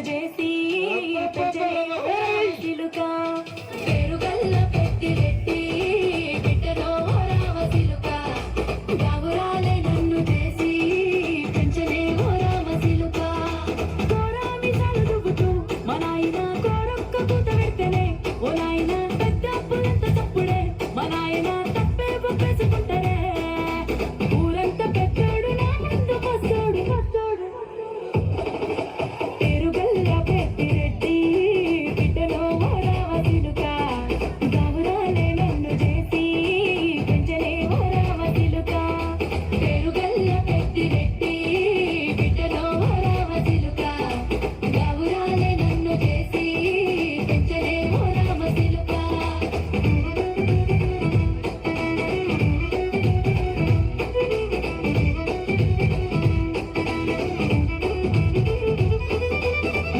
చేసి చిలుక పేరుగల్ల పెట్టి బిడ్డలో రావ చిలుక గావురాలే నన్ను చేసి పెంచలే ఓ రామ చిలుక కోరామి సాలు దువ్వుతూ మా నాయన కోరొక్క కూత పెడితేనే ఓ నాయన పెద్ద అప్పులంత తప్పుడే మా నాయన తప్పే ఒప్పేసుకుంటారే ఊరంతా పెద్దోడు నా ముందు వస్తాడు పేరుగల్ల పెట్టి బిడ్డలో ఓ రామ చిలుక గావురాలే నన్ను చేసి పెంచలే ఓ రామ చిలుక పేరుగల్ల పెట్టి బిడ్డలో ఓ రామ చిలుక గావురాలే నన్ను చేసి పెంచలే ఓ రామ చిలుక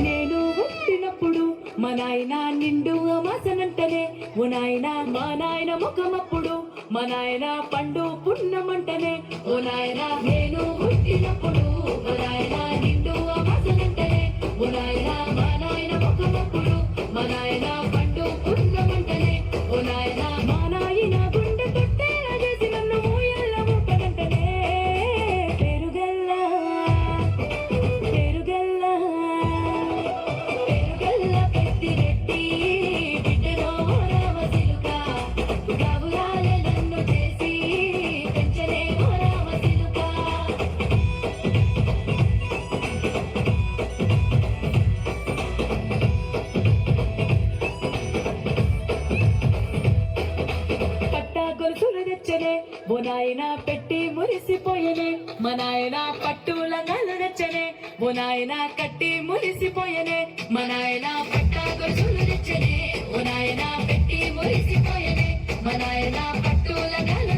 నేను పుట్టినప్పుడు మా నాయన నిండు అమాసనంటనే ఓ నాయన మా నాయన ముఖమప్పుడు మా నాయన పండు పున్నమంటనే ఓ నాయన నేను పుట్టినప్పుడు మా నాయన నిండు అమాసనంటనే ఓ నాయన మా నాయన ముఖమప్పుడు మా నాయన పండు పున్నమంటనే ఓ నాయన మా నాయన గుండె తొట్టేలా చేసి నన్ను ఊయల్ల ఊపనంటనే పేరుగల్ల పేరుగల్ల పెట్టి బిడ్డలో రామ చిలుక గావురాలే నన్ను చేసి పెంచలే ఓ రామ చిలుక పట్టా గొలుసులు తెచ్చనే ఓ నాయన పెట్టి మురిసిపోయనే మా నాయన పట్టు లంగాలు తెచ్చనే ఓ నాయన కట్టి మురిసిపోయనే మా నాయన పట్టా గొలుసులు తెచ్చనే ఓ నాయన పెట్టి మురిసిపోయనే మా నాయన పట్టు లంగాలు